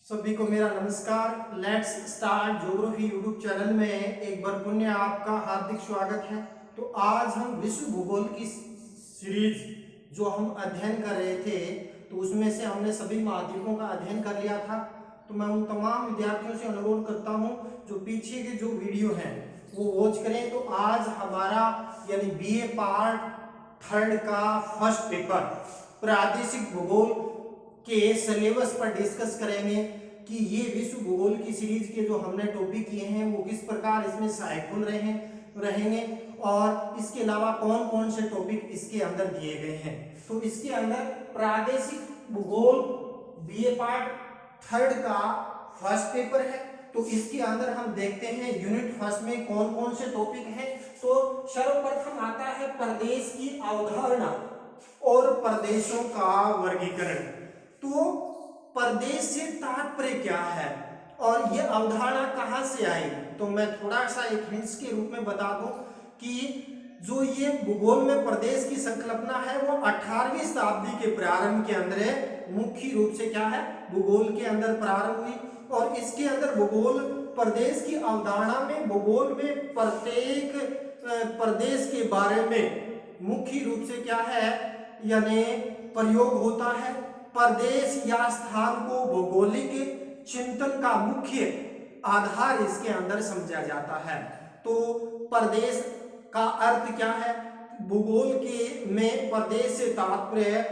सभी को मेरा नमस्कार। Let's start geography YouTube channel में एक बार पुनः आपका हार्दिक स्वागत है। तो आज हम विश्व भूगोल की सीरीज जो हम अध्ययन कर रहे थे, तो उसमें से हमने सभी महाद्वीपों का अध्ययन कर लिया था। तो मैं उन तमाम विद्यार्थियों से अनुरोध करता हूं जो पीछे के जो वीडियो हैं वो वॉच करें। तो आज हमारा यानी बीए पार्ट थर्ड का फर्स्ट पेपर प्रादेशिक भूगोल के सिलेबस पर डिस्कस करेंगे कि ये विश्व भूगोल की सीरीज के जो हमने टॉपिक किए हैं वो किस प्रकार इसमें सहायकफुल रहेंगे और इसके अलावा कौन कौन से टॉपिक इसके अंदर दिए गए हैं। तो इसके अंदर प्रादेशिक भूगोल बीए पार्ट थर्ड का फर्स्ट पेपर है। तो इसके अंदर हम देखते हैं यूनिट फर्स्ट में कौन कौन से टॉपिक हैं। तो सर्वप्रथम आता है प्रदेश की अवधारणा और प्रदेशों का वर्गीकरण। तो प्रदेश से तात्पर्य क्या है और ये अवधारणा कहां से आई, तो मैं थोड़ा सा एक हिंट्स के रूप में बता दूं कि जो ये भूगोल में प्रदेश की संकल्पना है वो 18वीं शताब्दी के प्रारंभ के अंदर मुख्य रूप से क्या है भूगोल के अंदर प्रारंभ हुई। और इसके अंदर भूगोल प्रदेश की अवधारणा में भूगोल में प्रत्येक प्रदेश के बारे में मुख्य रूप से क्या है यानी प्रयोग होता है। प्रदेश या स्थान को भौगोलिक चिंतन का मुख्य आधार इसके अंदर समझा जाता है। तो प्रदेश का अर्थ क्या है, भूगोल के में प्रदेश से तात्पर्य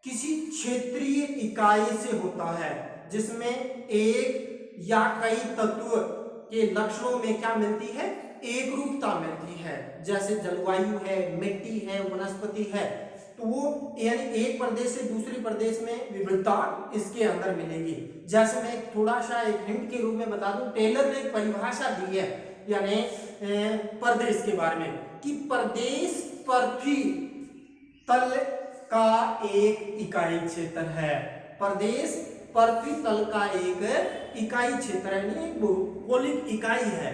किसी क्षेत्रीय इकाई से होता है जिसमें एक या कई तत्व के लक्षणों में क्या मिलती है, एक रूपता मिलती है। जैसे जलवायु है, मिट्टी है, वनस्पति है। तो वो यानी एक प्रदेश से दूसरे प्रदेश में विविधता इसके अंदर मिलेगी। जैसे मैं थोड़ा सा एक हिंट के रूप में बता दूं, टेलर ने एक परिभाषा दी है यानी प्रदेश के बारे में कि प्रदेश पृथ्वी तल का एक इकाई क्षेत्र है। प्रदेश पृथ्वी तल का एक इकाई क्षेत्र है, भौगोलिक इकाई है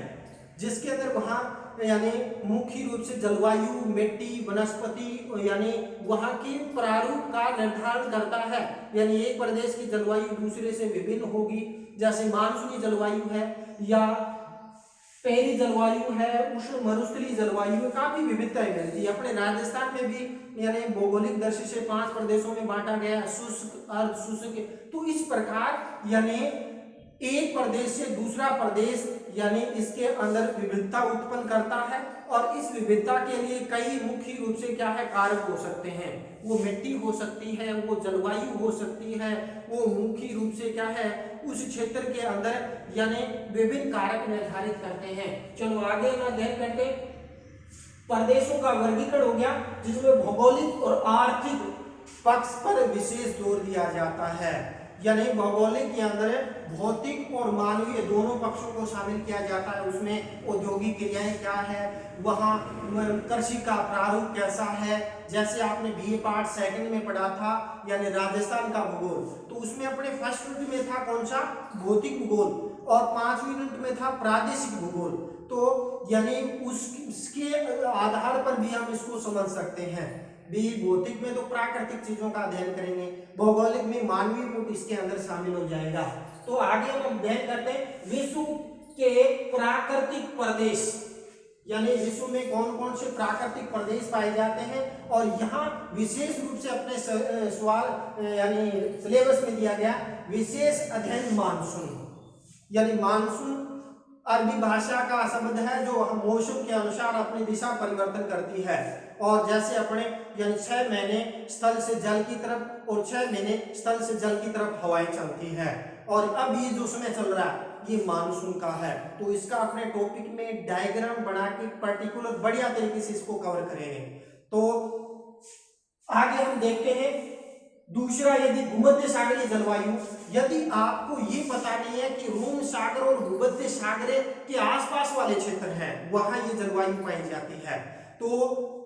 जिसके अंदर वहां यानी मुख्य रूप से जलवायु, मिट्टी, वनस्पति यानी वहां के प्रारूप का निर्धारण करता है। यानी एक प्रदेश की जलवायु दूसरे से विभिन्न होगी। जैसे मानसूनी जलवायु है या पहली जलवायु है, उष्ण मरुस्थलीय जलवायु में काफी विविधताएं मिलती है। अपने राजस्थान में भी यानी भौगोलिक दृष्टि से 5 प्रदेशों में बांटा गया है, शुष्क, अर्ध शुष्क। तो इस प्रकार यानी एक प्रदेश से दूसरा प्रदेश यानी इसके अंदर विविधता उत्पन्न करता है। और इस विविधता के लिए कई मुख्य रूप से क्या है कारक हो सकते हैं। वो मिट्टी हो सकती है, वो जलवायु हो सकती है, वो मुख्य रूप से क्या है उस क्षेत्र के अंदर यानी विभिन्न कारक निर्धारित करते हैं। चलो आगे हम अध्ययन करते। प्रदेशों का वर्गीकरण हो गया जिसमें भौगोलिक और आर्थिक पक्ष पर विशेष जोर दिया जाता है। यानी भौगोलिक के अंदर भौतिक और मानवीय दोनों पक्षों को शामिल किया जाता है। उसमें औद्योगिक क्रियाएं क्या है, वहाँ कृषि का प्रारूप कैसा है। जैसे आपने बीए पार्ट सेकंड में पढ़ा था यानी राजस्थान का भूगोल, तो उसमें अपने फर्स्ट यूनिट में था कौन सा, भौतिक भूगोल, और 5वीं यूनिट में था प्रादेशिक भूगोल। तो यानी उसके आधार पर भी हम इसको समझ सकते हैं। भौतिक में तो प्राकृतिक चीजों का अध्ययन करेंगे, भौगोलिक में मानवीय कूट इसके अंदर शामिल हो जाएगा। तो आगे हम अध्ययन करते हैं विश्व के प्राकृतिक प्रदेश, यानी विश्व में कौन कौन से प्राकृतिक प्रदेश पाए जाते हैं। और यहाँ विशेष रूप से अपने सवाल यानी सिलेबस में दिया गया विशेष अध्ययन मानसून। यानी मानसून अरबी भाषा का शब्द है जो मौसम के अनुसार अपनी दिशा परिवर्तन करती है। और जैसे अपने यानी 6 महीने स्थल से जल की तरफ और 6 महीने स्थल से जल की तरफ हवाएं चलती है। और अब ये जो समय चल रहा है ये मानसून का है। तो इसका अपने टॉपिक में डायग्राम बना के पर्टिकुलर बढ़िया तरीके से इसको कवर करेंगे। तो आगे हम देखते हैं दूसरा, यदि भूमध्य सागरीय जलवायु, यदि आपको ये पता नहीं है कि रोम सागर और भूमध्य सागर के आसपास वाले क्षेत्र हैं वहां ये जलवायु पाई जाती है, तो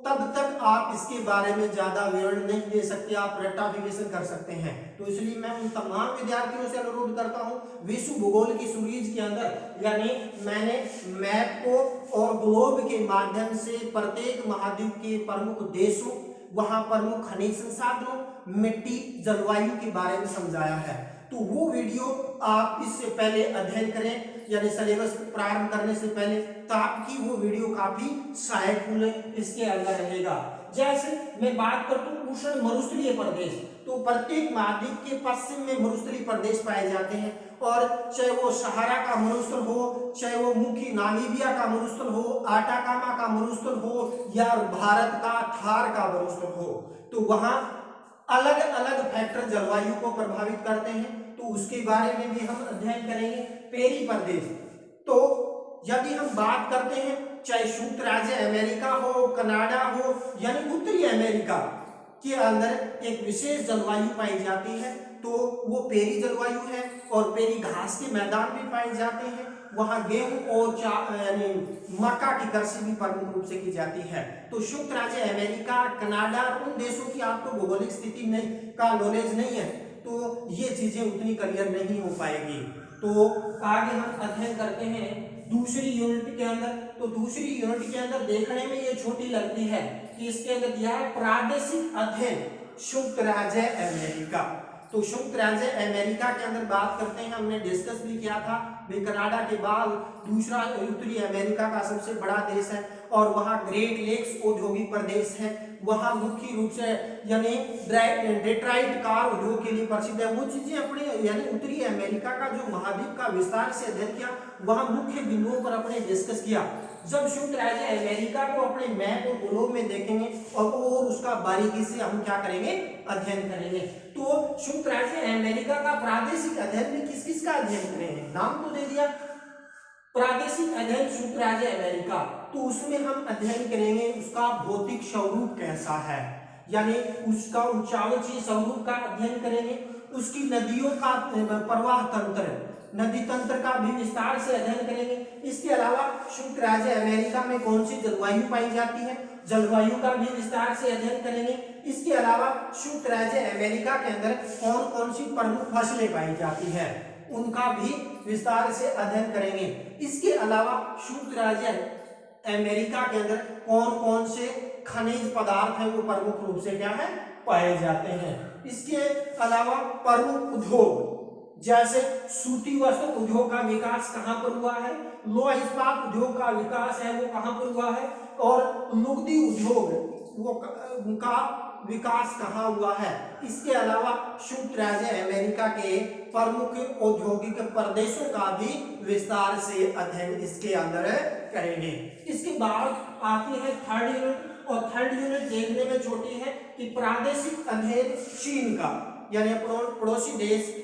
तब तक आप इसके बारे में ज्यादा विवरण नहीं दे सकते, आप रेटाफिकेशन कर सकते हैं। तो इसलिए मैं उन तमाम विद्यार्थियों से अनुरोध करता हूं विश्व भूगोल की सीरीज के अंदर यानी मैंने मैप को और ग्लोब के माध्यम से प्रत्येक महाद्वीप के प्रमुख देशों, वहां प्रमुख खनिज संसाधनों, मिट्टी, जलवायु के बारे में समझाया है। तो वो वीडियो आप इससे पहले अध्ययन करें, यानी सिलेबस प्रारंभ करने से पहले, तो आपकी वो वीडियो काफी सहायक इसके अंदर रहेगा। जैसे मैं बात करता हूँ उष्ण मरुस्थलीय प्रदेश, तो प्रत्येक महाद्वीप के पश्चिम में मरुस्थलीय प्रदेश पाए जाते हैं, और चाहे वो सहारा का मरुस्थल हो, चाहे वो मुख्य नामीबिया का मरुस्थल हो, आटाकामा का मरुस्थल हो, या भारत का थार का मरुस्थल हो, तो वहां अलग अलग फैक्टर जलवायु को प्रभावित करते हैं, तो उसके बारे में भी हम अध्ययन करेंगे। पेरी प्रदेश, तो यदि हम बात करते हैं चाहे संयुक्त राज्य अमेरिका हो, कनाडा हो, यानी उत्तरी अमेरिका के अंदर एक विशेष जलवायु पाई जाती है, तो वो पेरी जलवायु है, और पेरी घास के मैदान भी पाए जाते हैं। वहां गेहूं और यानी मक्का की कृषि भी प्रमुख रूप से की जाती है। तो संयुक्त राज्य अमेरिका, कनाडा, उन देशों की आपको भौगोलिक स्थिति नहीं का नॉलेज नहीं है, तो ये चीजें उतनी क्लियर नहीं हो पाएगी। तो आगे हम अध्ययन करते हैं दूसरी यूनिट के अंदर। तो दूसरी यूनिट के अंदर देखने में ये छोटी लगती है कि इसके अंदर दिया है प्रादेशिक अध्ययन संयुक्त राज्य अमेरिका। तो संयुक्त राज्य अमेरिका के अंदर बात करते हैं, हमने डिस्कस भी किया था, वे कनाडा के बाद दूसरा उत्तरी अमेरिका का सबसे बड़ा देश है, और वहाँ ग्रेट लेक्स औद्योगिक प्रदेश है। वहाँ मुख्य रूप से यानी डेट्राइट कार उद्योग के लिए प्रसिद्ध है। वो चीजें अपने यानी उत्तरी अमेरिका का जो महाद्वीप का विस्तार से अध्ययन किया, वहाँ मुख्य बिंदुओं पर अपने डिस्कस किया। जब संयुक्त राज्य अमेरिका को अपने मैप और ग्लोब में देखेंगे और उसका बारीकी से हम क्या करेंगे, अध्ययन करेंगे। तो संयुक्त राज्य अमेरिका का प्रादेशिक अध्ययन में किस किस का अध्ययन करेंगे, नाम तो दे दिया प्रादेशिक अध्ययन संयुक्त राज्य अमेरिका, तो उसमें हम अध्ययन करेंगे उसका भौतिक स्वरूप कैसा है, यानी उसका उच्चावचीय स्वरूप का अध्ययन करेंगे, उसकी नदियों का प्रवाह तंत्र, नदी तंत्र का भी विस्तार से अध्ययन करेंगे। इसके अलावा संयुक्त राज्य अमेरिका में कौन सी जलवायु पाई जाती है, जलवायु का भी विस्तार से अध्ययन करेंगे। इसके अलावा संयुक्त राज्य अमेरिका के अंदर कौन कौन सी प्रमुख फसलें पाई जाती है, उनका भी विस्तार से अध्ययन करेंगे। इसके अलावा संयुक्त राज्य अमेरिका के अंदर कौन कौन से खनिज पदार्थ हैं वो प्रमुख रूप से क्या है, पाए जाते हैं। इसके अलावा प्रमुख उद्योग जैसे सूती वस्त्र उद्योग का विकास कहां पर हुआ है, लौह इस्पात उद्योग का विकास है वो कहां पर हुआ है, और लुगदी उद्योग वो का विकास कहां हुआ है। इसके अलावा संयुक्त राज्य अमेरिका के प्रमुख औद्योगिक प्रदेशों का भी विस्तार से अध्ययन इसके अंदर करेंगे। इसके बाद आती है थर्ड यूनिट, और थर्ड यूनिट देखने में छोटी है कि प्रादेशिक अध्ययन चीन का, यानी पड़ोसी देश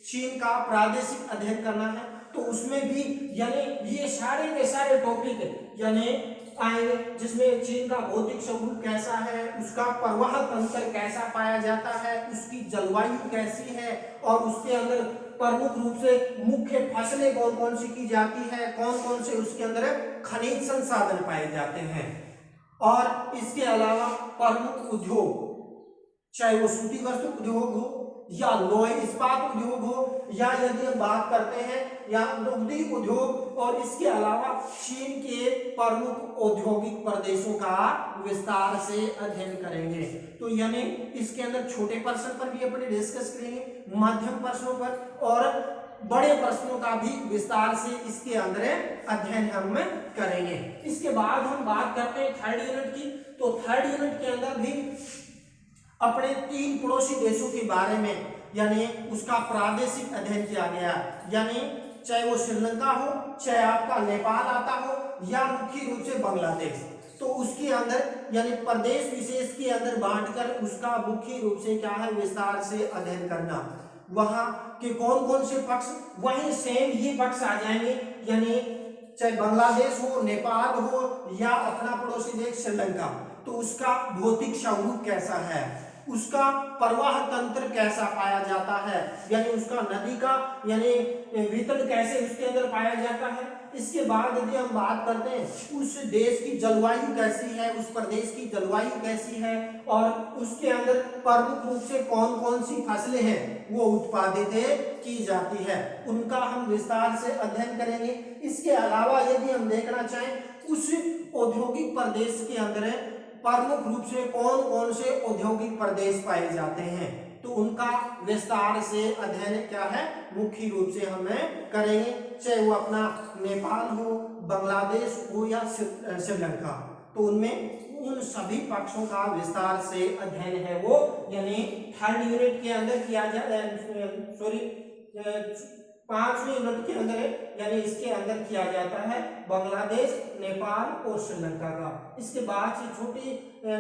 चीन का प्रादेशिक अध्ययन करना है। तो उसमें भी यानी ये सारे के सारे टॉपिक यानी आएंगे, जिसमें चीन का भौतिक स्वरूप कैसा है, उसका प्रवाह तंत्र कैसा पाया जाता है, उसकी जलवायु कैसी है, और उसके अंदर प्रमुख रूप से मुख्य फसलें कौन कौन सी की जाती है, कौन कौन से उसके अंदर खनिज संसाधन पाए जाते हैं, और इसके अलावा प्रमुख उद्योग चाहे वो सूती वस्त्र उद्योग हो या लौह इस्पात उद्योग हो, या यदि हम बात करते हैं या लुगदी उद्योग, और इसके अलावा चीन के प्रमुख औद्योगिक प्रदेशों का विस्तार से अध्ययन करेंगे। तो यानी इसके अंदर छोटे प्रश्न पर भी अपने डिस्कस करेंगे, मध्यम प्रश्नों पर और बड़े प्रश्नों का भी विस्तार से इसके अंदर अध्ययन हम करेंगे। इसके बाद हम बात करते हैं थर्ड यूनिट की। तो थर्ड यूनिट के अंदर भी अपने 3 पड़ोसी देशों के बारे में यानी उसका प्रादेशिक अध्ययन किया गया, यानी चाहे वो श्रीलंका हो, चाहे आपका नेपाल आता हो, या मुख्य रूप से बांग्लादेश, तो उसके अंदर यानी प्रदेश विशेष के अंदर बांटकर उसका मुख्य रूप से क्या है, विस्तार से अध्ययन करना। वहां के कौन कौन से पक्ष, वहीं सेम ये पक्ष आ जाएंगे, यानी चाहे बांग्लादेश हो, नेपाल हो, या अपना पड़ोसी देश श्रीलंका, तो उसका भौतिक स्वरूप कैसा है, उसका प्रवाह तंत्र कैसा पाया जाता है, यानी उसका नदी का यानी वितरण कैसे उसके अंदर पाया जाता है। इसके बाद यदि हम बात करते हैं उस देश की जलवायु कैसी है, उस प्रदेश की जलवायु कैसी है, और उसके अंदर प्रमुख रूप से कौन कौन सी फसलें हैं वो उत्पादित की जाती है, उनका हम विस्तार से अध्ययन करेंगे। इसके अलावा यदि हम देखना चाहें उस औद्योगिक प्रदेश के अंदर प्रमुख रूप से कौन कौन से औद्योगिक प्रदेश पाए जाते हैं, तो उनका विस्तार से अध्ययन क्या है, मुख्य रूप से हमें करेंगे, चाहे वो अपना नेपाल हो, बांग्लादेश हो या श्रीलंका। तो उनमें उन सभी पक्षों का विस्तार से अध्ययन है वो यानी थर्ड यूनिट के अंदर किया जाए, सॉरी 5वें यूनिट के अंदर यानी इसके अंदर किया जाता है बांग्लादेश, नेपाल और श्रीलंका का। इसके बाद से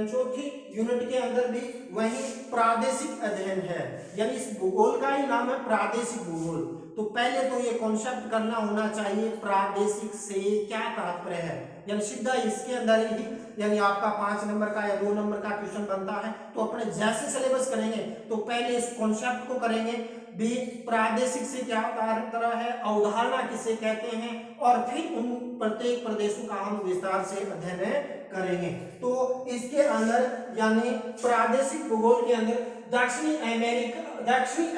चौथी यूनिट के अंदर भी वही प्रादेशिक अध्ययन है, यानी इस भूगोल का ही नाम है प्रादेशिक भूगोल। तो पहले तो ये कॉन्सेप्ट करना होना चाहिए प्रादेशिक से क्या तात्पर्य है, यानी सीधा इसके अंदर ही यानी आपका 5 नंबर का या 2 नंबर का क्वेश्चन बनता है। तो अपने जैसे सिलेबस करेंगे तो पहले इस कॉन्सेप्ट को करेंगे, भी प्रादेशिक से क्या तात्पर्य है, अवधारणा किसे कहते हैं, और फिर उन प्रत्येक प्रदेशों का हम विस्तार से अध्ययन करेंगे। तो इसके अंदर यानी प्रादेशिक भूगोल के अंदर दक्षिणी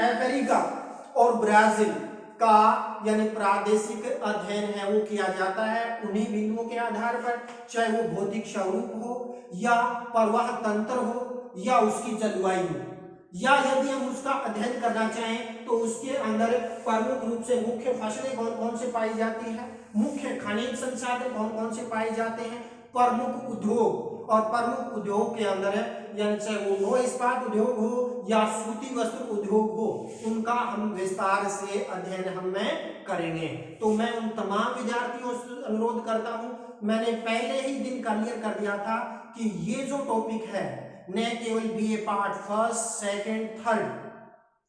अमेरिका और ब्राजील का यानी प्रादेशिक अध्ययन है वो किया जाता है उन्हीं बिंदुओं के आधार पर, चाहे वो भौतिक स्वरूप हो या प्रवाह तंत्र हो या उसकी जलवायु, या यदि हम उसका अध्ययन करना चाहें तो उसके अंदर प्रमुख रूप से मुख्य फसलें कौन कौन से पाई जाती है, मुख्य खनिज संसाधन कौन कौन से पाए जाते हैं, प्रमुख उद्योग, और प्रमुख उद्योग के अंदर यानी चाहे वो लौह इस्पात उद्योग हो या सूती वस्त्र उद्योग हो, उनका हम विस्तार से अध्ययन हम करेंगे। तो मैं उन तमाम विद्यार्थियों से अनुरोध करता हूं, मैंने पहले ही दिन क्लियर कर दिया था कि ये जो टॉपिक है न केवल BA part first, second, third,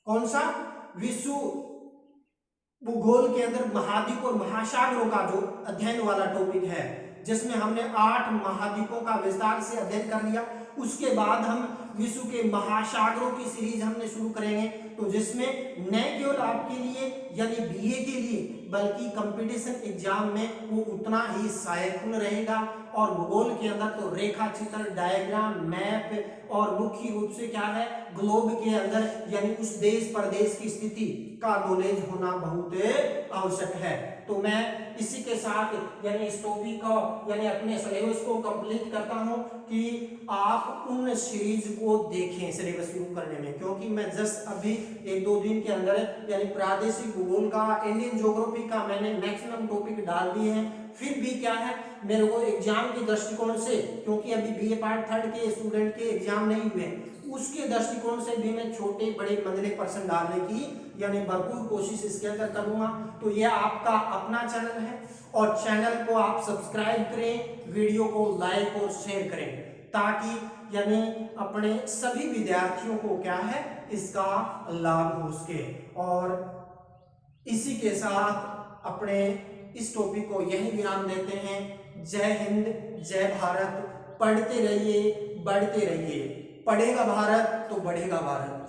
कौन सा विश्व भूगोल के अंदर महाद्वीप और महासागरों का जो अध्ययन वाला टॉपिक है, जिसमें हमने 8 महाद्वीपों का विस्तार से अध्ययन कर लिया। उसके बाद हम विश्व के महासागरों की सीरीज हमने शुरू करेंगे, तो जिसमें न केवल आपके लिए यानी बीए के लिए बल्कि कंपटीशन एग्जाम में वो उतना ही सहायकपूर्ण रहेगा। और भूगोल के अंदर तो रेखा चित्र, डायग्राम, मैप और मुख्य रूप से क्या है ग्लोब के अंदर यानी उस देश प्रदेश की स्थिति का नॉलेज होना बहुत आवश्यक है। तो मैं इसी के साथ यानी इस टॉपिक का यानी अपने सिलेबस को कंप्लीट करता हूं कि आप उन सीरीज को देखें सिलेबस शुरू करने में, क्योंकि मैं जस्ट अभी 1-2 दिन के अंदर यानी प्रादेशिक भूगोल का, इंडियन ज्योग्राफी का मैंने मैक्सिमम टॉपिक डाल दिए हैं। फिर भी क्या है मेरे को एग्जाम के दृष्टिकोण से, क्योंकि अभी बीए पार्ट थर्ड के स्टूडेंट के एग्जाम नहीं हुए, उसके दृष्टिकोण से भी मैं छोटे बड़े मंझले प्रश्न डालने की यानी भरपूर कोशिश इसके अंदर करूंगा। तो यह आपका अपना चैनल है और चैनल को आप सब्सक्राइब करें, वीडियो को लाइक और शेयर करें, ताकि यानी अपने सभी विद्यार्थियों को क्या है इसका लाभ हो सके। और इसी के साथ अपने इस टॉपिक को यही विराम देते हैं। जय हिंद, जय भारत। पढ़ते रहिए, बढ़ते रहिए। पढ़ेगा भारत तो बढ़ेगा भारत।